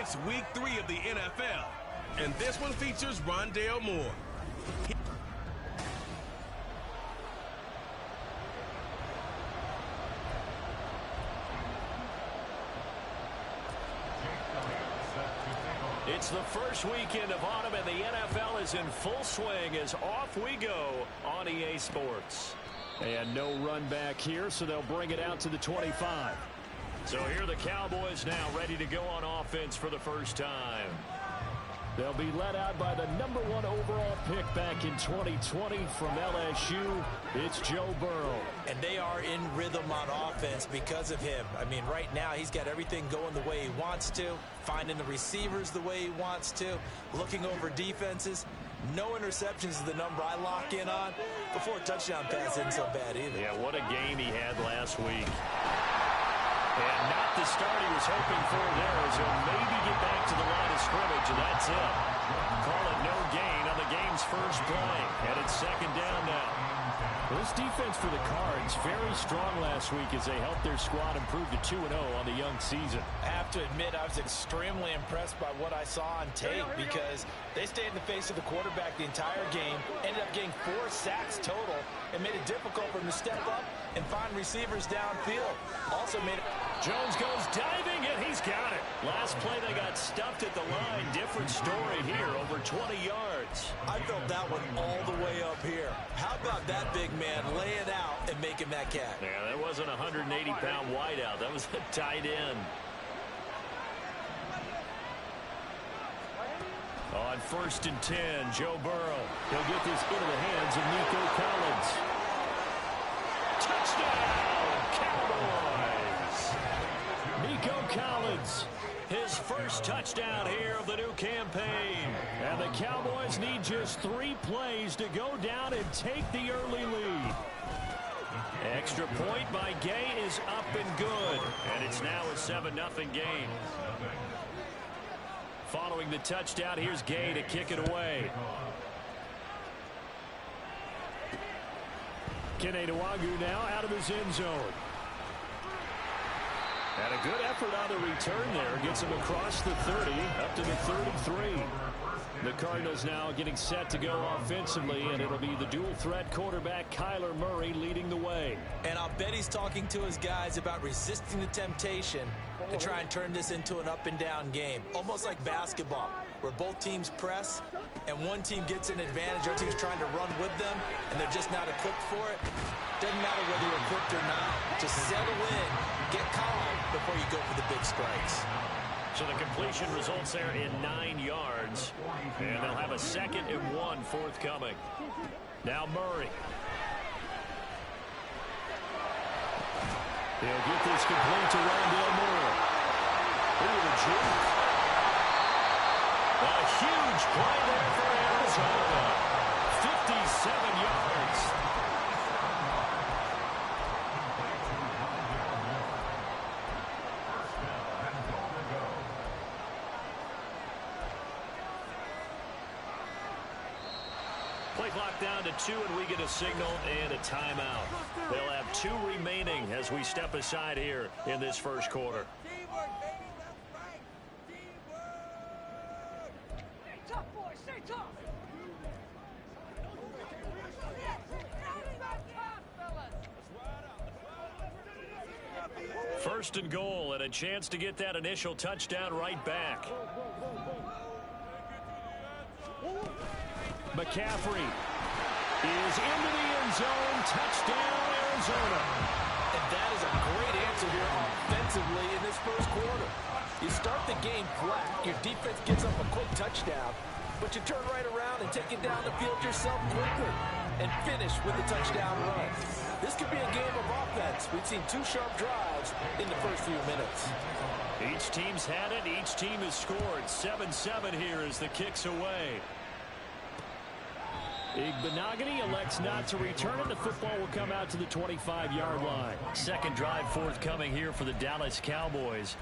It's week 3 of the NFL, and this one features Rondale Moore. It's the first weekend of autumn, and the NFL is in full swing as off we go on EA Sports. And no run back here, so they'll bring it out to the 25. So here are the Cowboys now ready to go on offense for the first time. They'll be led out by the #1 overall pick back in 2020 from LSU. It's Joe Burrow. And they are in rhythm on offense because of him. I mean, right now he's got everything going the way he wants to, finding the receivers the way he wants to, looking over defenses. No interceptions is the number I lock in on. Before a touchdown pass isn't so bad either. Yeah, what a game he had last week. And not the start he was hoping for there, as he'll maybe get back to the line of scrimmage, and that's it. Call it no gain on the game's first play, and it's second down now. This defense for the Cards, very strong last week as they helped their squad improve to 2-0 on the young season. I have to admit, I was extremely impressed by what I saw on tape because they stayed in the face of the quarterback the entire game, ended up getting 4 sacks total, and made it difficult for him to step up and find receivers downfield. Also made it... Jones goes diving, and he's got it. Last play, they got stuffed at the line. Different story here, over 20 yards. I felt that one all the way up here. How about that big man laying out and making that catch? Yeah, that wasn't a 180-pound wideout. That was a tight end. On 1st and 10, Joe Burrow. He'll get this into the hands of Nico Collins. Touchdown, Cowboys! Nico Collins, his first touchdown here of the new campaign. And the Cowboys need just 3 plays to go down and take the early lead. Extra point by Gay is up and good. And it's now a 7-0 game. Following the touchdown, here's Gay to kick it away. Kene Nwangwu now out of his end zone. And a good effort on the return there. Gets him across the 30, up to the 33. The Cardinals now getting set to go offensively, and it'll be the dual-threat quarterback Kyler Murray leading the way. And I'll bet he's talking to his guys about resisting the temptation to try and turn this into an up-and-down game. Almost like basketball, where both teams press, and one team gets an advantage, other team's trying to run with them, and they're just not equipped for it. Doesn't matter whether you're equipped or not. Just settle in, get calm before you go for the big strikes. So the completion results there in 9 yards, and they'll have a 2nd and 1 forthcoming. Now Murray. He'll get this complete to Rondale Moore. Ooh, the juke. A huge play there for Arizona. 57 yards. Play clock down to 2, and we get a signal and a timeout. They'll have 2 remaining as we step aside here in this first quarter. Teamwork, baby, that's right. Teamwork. Stay tough, boys. Stay tough. First and goal, and a chance to get that initial touchdown right back. McCaffrey is into the end zone. Touchdown, Arizona. And that is a great answer here offensively in this first quarter. You start the game flat. Your defense gives up a quick touchdown, but you turn right around and take it down the field yourself quickly and finish with a touchdown run. This could be a game of offense. We've seen 2 sharp drives in the first few minutes. Each team's had it. Each team has scored. 7-7 here as the kick's away. Igbenogany elects not to return it. The football will come out to the 25-yard line. Second drive forthcoming here for the Dallas Cowboys.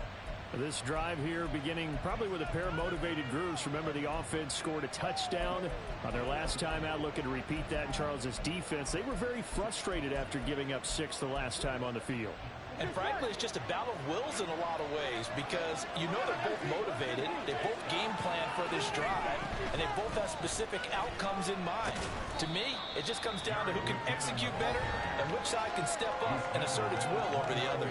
This drive here beginning probably with a pair of motivated groups. Remember, the offense scored a touchdown on their last time out, looking to repeat that in Charles's defense. They were very frustrated after giving up 6 the last time on the field. And frankly, it's just a battle of wills in a lot of ways because you know they're both motivated, they both game plan for this drive, and they both have specific outcomes in mind. To me, it just comes down to who can execute better and which side can step up and assert its will over the other.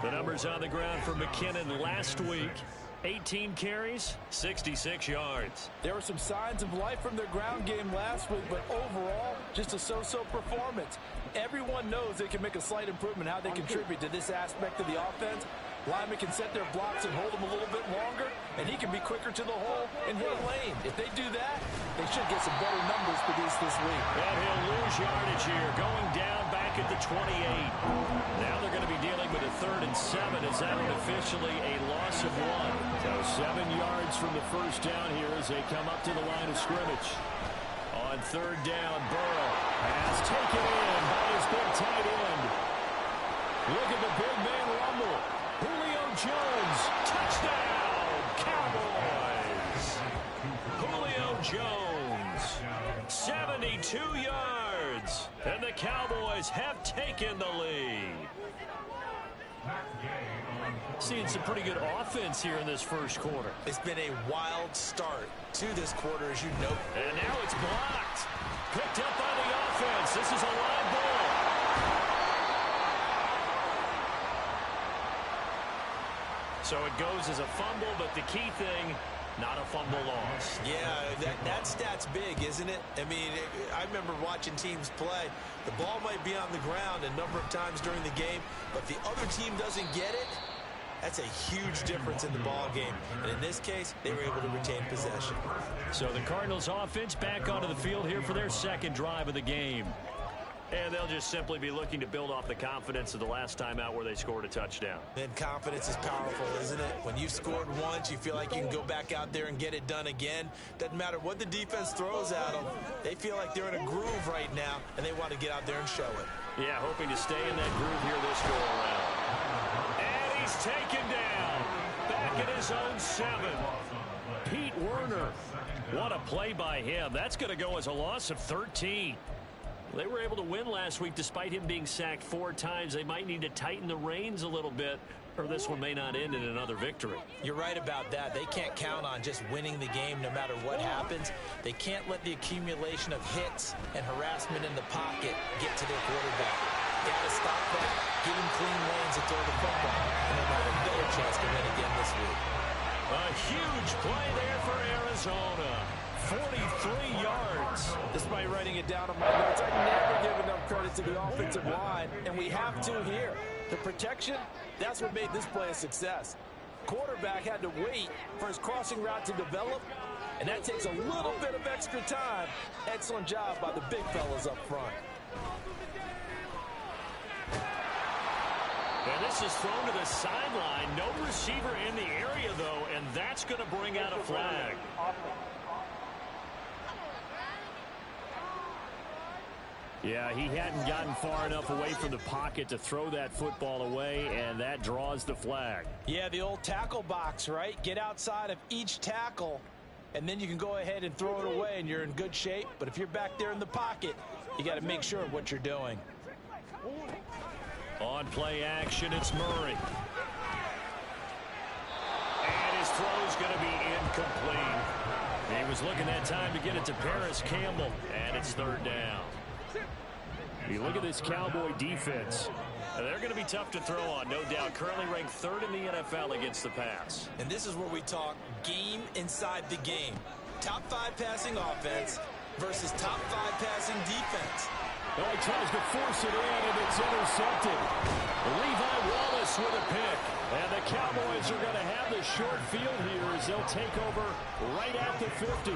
The numbers on the ground for McKinnon last week. 18 carries, 66 yards. There were some signs of life from their ground game last week, but overall, just a so-so performance. Everyone knows they can make a slight improvement how they contribute to this aspect of the offense. Linemen can set their blocks and hold them a little bit longer, and he can be quicker to the hole and hit a lane. If they do that, they should get some better numbers produced this week. And he'll lose yardage here, going down back at the 28. Now they're going to be dealing with a 3rd and 7 as that one officially a loss of 1. So 7 yards from the first down here as they come up to the line of scrimmage. On 3rd down, Burrow has taken in by his big tight end. Look at the big man rumble. Julio Jones, touchdown, Cowboys. Julio Jones, 72 yards, and the Cowboys have taken the lead. Seeing some pretty good offense here in this first quarter. It's been a wild start to this quarter, as you know. And now it's blocked. Picked up by the offense. This is a live ball. So it goes as a fumble, but the key thing, not a fumble loss. Yeah, that stat's big, isn't it? I mean, I remember watching teams play. The ball might be on the ground a number of times during the game, but the other team doesn't get it. That's a huge difference in the ball game. And in this case, they were able to retain possession. So the Cardinals offense back onto the field here for their second drive of the game. And they'll just simply be looking to build off the confidence of the last time out where they scored a touchdown. And confidence is powerful, isn't it? When you've scored once, you feel like you can go back out there and get it done again. Doesn't matter what the defense throws at them. They feel like they're in a groove right now, and they want to get out there and show it. Yeah, hoping to stay in that groove here this go-around. And he's taken down. Back at his own 7. Pete Werner. What a play by him. That's going to go as a loss of 13. They were able to win last week despite him being sacked 4 times. They might need to tighten the reins a little bit, or this one may not end in another victory. You're right about that. They can't count on just winning the game no matter what happens. They can't let the accumulation of hits and harassment in the pocket get to their quarterback. Got to stop that, give him clean lanes to throw the football, and they'll have a better chance to win again this week. A huge play there for Arizona. 43 yards. Despite writing it down on my notes, I never give enough credit to the offensive line, and we have to here. The protection, that's what made this play a success. Quarterback had to wait for his crossing route to develop, and that takes a little bit of extra time. Excellent job by the big fellas up front. And this is thrown to the sideline. No receiver in the area, though, and that's going to bring out a flag. Yeah, he hadn't gotten far enough away from the pocket to throw that football away, and that draws the flag. Yeah, the old tackle box, right? Get outside of each tackle, and then you can go ahead and throw it away, and you're in good shape. But if you're back there in the pocket, you got to make sure of what you're doing. On play action, it's Murray. And his throw's going to be incomplete. He was looking that time to get it to Paris Campbell, and it's 3rd down. You look at this Cowboy defense. They're going to be tough to throw on, no doubt. Currently ranked 3rd in the NFL against the pass. And this is where we talk game inside the game. Top 5 passing offense versus top 5 passing defense. Oh, he tries to force it in, and it's intercepted. Levi Wallace with a pick. And the Cowboys are going to have the short field here as they'll take over right at the 50.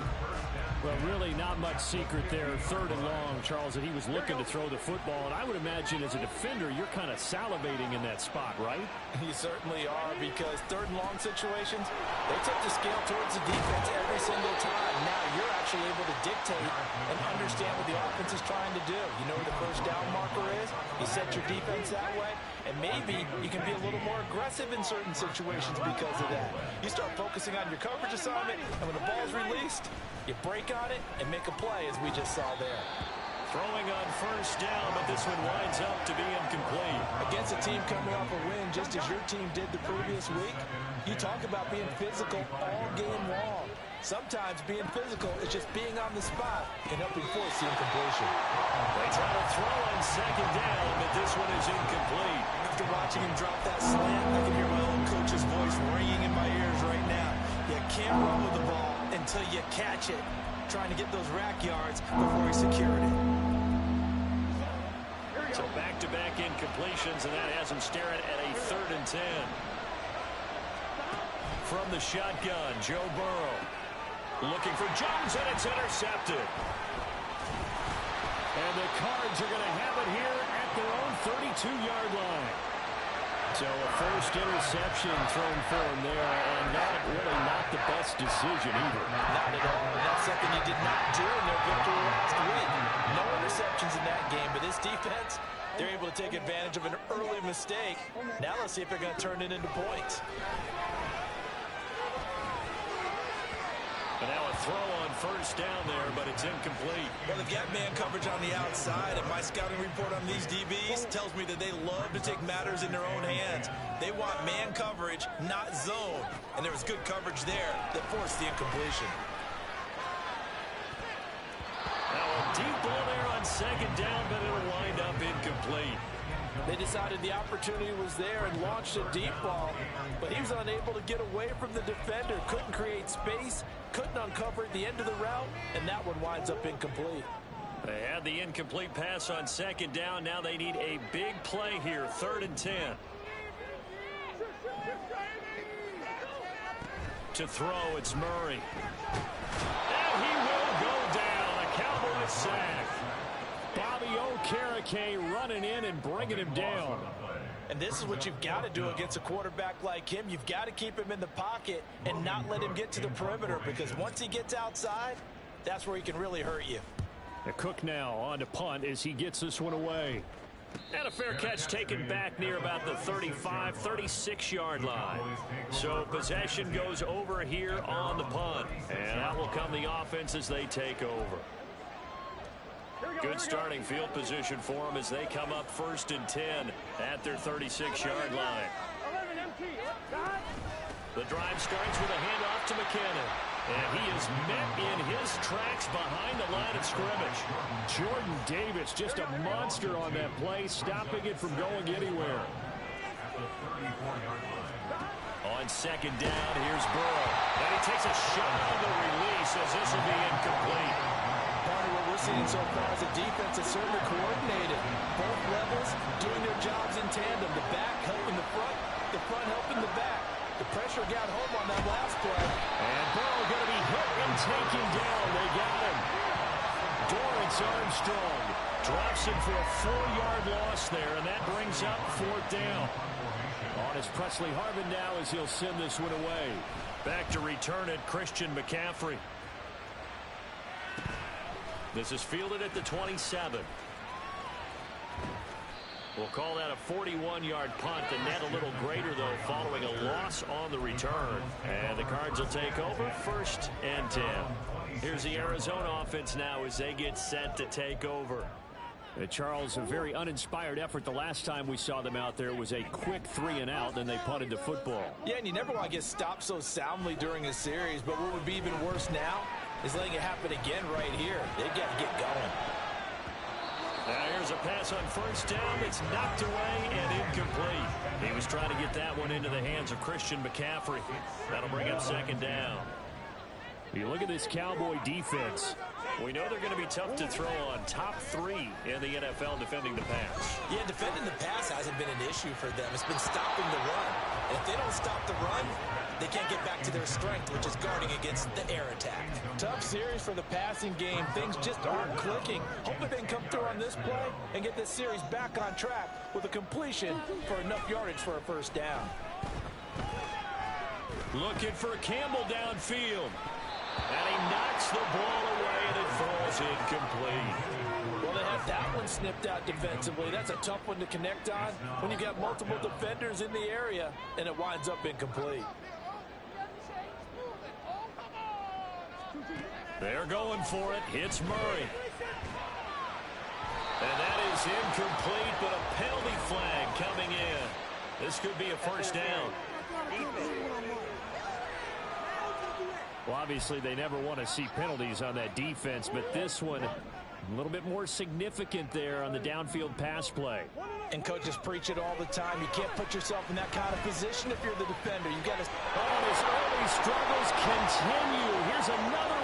Well, really not much secret there. 3rd and long, Charles, that he was looking to throw the football. And I would imagine as a defender, you're kind of salivating in that spot, right? You certainly are, because 3rd and long situations, they tip the scale towards the defense every single time. Now you're actually able to dictate and understand what the offense is trying to do. You know where the first down marker is. You set your defense that way, and maybe you can be a little more aggressive in certain situations because of that. You start focusing on your coverage assignment, and when the ball's released, you break on it and make a play, as we just saw there. Throwing on first down, but this one winds up to be incomplete. Against a team coming off a win, just as your team did the previous week, you talk about being physical all game long. Sometimes being physical is just being on the spot and helping force the incompletion. They try to throw on second down, but this one is incomplete. After watching him drop that slant, I can hear my own coach's voice ringing in my ears right now. You can't run with the ball until you catch it. Trying to get those rack yards before he secured it. So back-to-back incompletions, and that has him staring at a 3rd and 10. From the shotgun, Joe Burrow. Looking for Jones, and it's intercepted. And the Cards are going to have it here at their own 32-yard line. So a first interception thrown for him there, and not the best decision either. Not at all. And that's something he did not do in their victory last week. No interceptions in that game, but this defense, they're able to take advantage of an early mistake. Now let's see if they're going to turn it into points. And now a throw on first down there, but it's incomplete. Well, they've got man coverage on the outside, and my scouting report on these DBs tells me that they love to take matters in their own hands. They want man coverage, not zone. And there was good coverage there that forced the incompletion. Now a deep ball there on second down, but it'll wind up incomplete. They decided the opportunity was there and launched a deep ball, but he was unable to get away from the defender, couldn't create space, couldn't uncover at the end of the route, and that one winds up incomplete. They had the incomplete pass on second down. Now they need a big play here, 3rd and 10. To throw, it's Murray. And he will go down. A Cowboys sack. Bobby Okereke running in and bringing him down. And this is what you've got to do against a quarterback like him. You've got to keep him in the pocket and not let him get to the perimeter, because once he gets outside, that's where he can really hurt you. The Cook now on to punt as he gets this one away. And a fair catch taken back near about the 35, 36-yard line. So possession goes over here on the punt. And out will come the offense as they take over. Good starting field position for them as they come up 1st and 10 at their 36-yard line. The drive starts with a handoff to McKinnon. And he is met in his tracks behind the line of scrimmage. Jordan Davis, just a monster on that play, stopping it from going anywhere. On second down, here's Burrow. And he takes a shot on the release as this will be incomplete. Part of what we're seeing so far is a defense that's certainly coordinated. Both levels doing their jobs in tandem. The back helping the front helping the back. The pressure got home on that last play. And Burrow going to be hit and taken down. They got him. Dorrance Armstrong drops him for a 4-yard loss there, and that brings up 4th down. On is Presley Harvin now as he'll send this one away. Back to return it, Christian McCaffrey. This is fielded at the 27. We'll call that a 41-yard punt. The net a little greater, though, following a loss on the return. And the Cards will take over 1st and 10. Here's the Arizona offense now as they get set to take over. Charles, a very uninspired effort. The last time we saw them out there was a quick 3-and-out, then they punted the football. Yeah, and you never want to get stopped so soundly during a series, but what would be even worse now is letting it happen again right here. They've got to get going. Now here's a pass on first down that's knocked away and incomplete. He was trying to get that one into the hands of Christian McCaffrey. That'll bring up second down. You look at this Cowboy defense. We know they're going to be tough to throw on, top 3 in the NFL defending the pass. Yeah, defending the pass hasn't been an issue for them. It's been stopping the run. And if they don't stop the run, they can't get back to their strength, which is guarding against the air attack. Tough series for the passing game. Things just aren't clicking. Hopefully they can come through on this play and get this series back on track with a completion for enough yardage for a first down. Looking for Campbell downfield. And he knocks the ball away, and it falls incomplete. Well, they have that one snipped out defensively. That's a tough one to connect on when you got multiple defenders in the area, and it winds up incomplete. They're going for it. It's Murray. And that is incomplete, but a penalty flag coming in. This could be a first down. Well, obviously, they never want to see penalties on that defense, but this one a little bit more significant there on the downfield pass play. And coaches preach it all the time. You can't put yourself in that kind of position if you're the defender. You got to. Oh, his early struggles continue. Here's another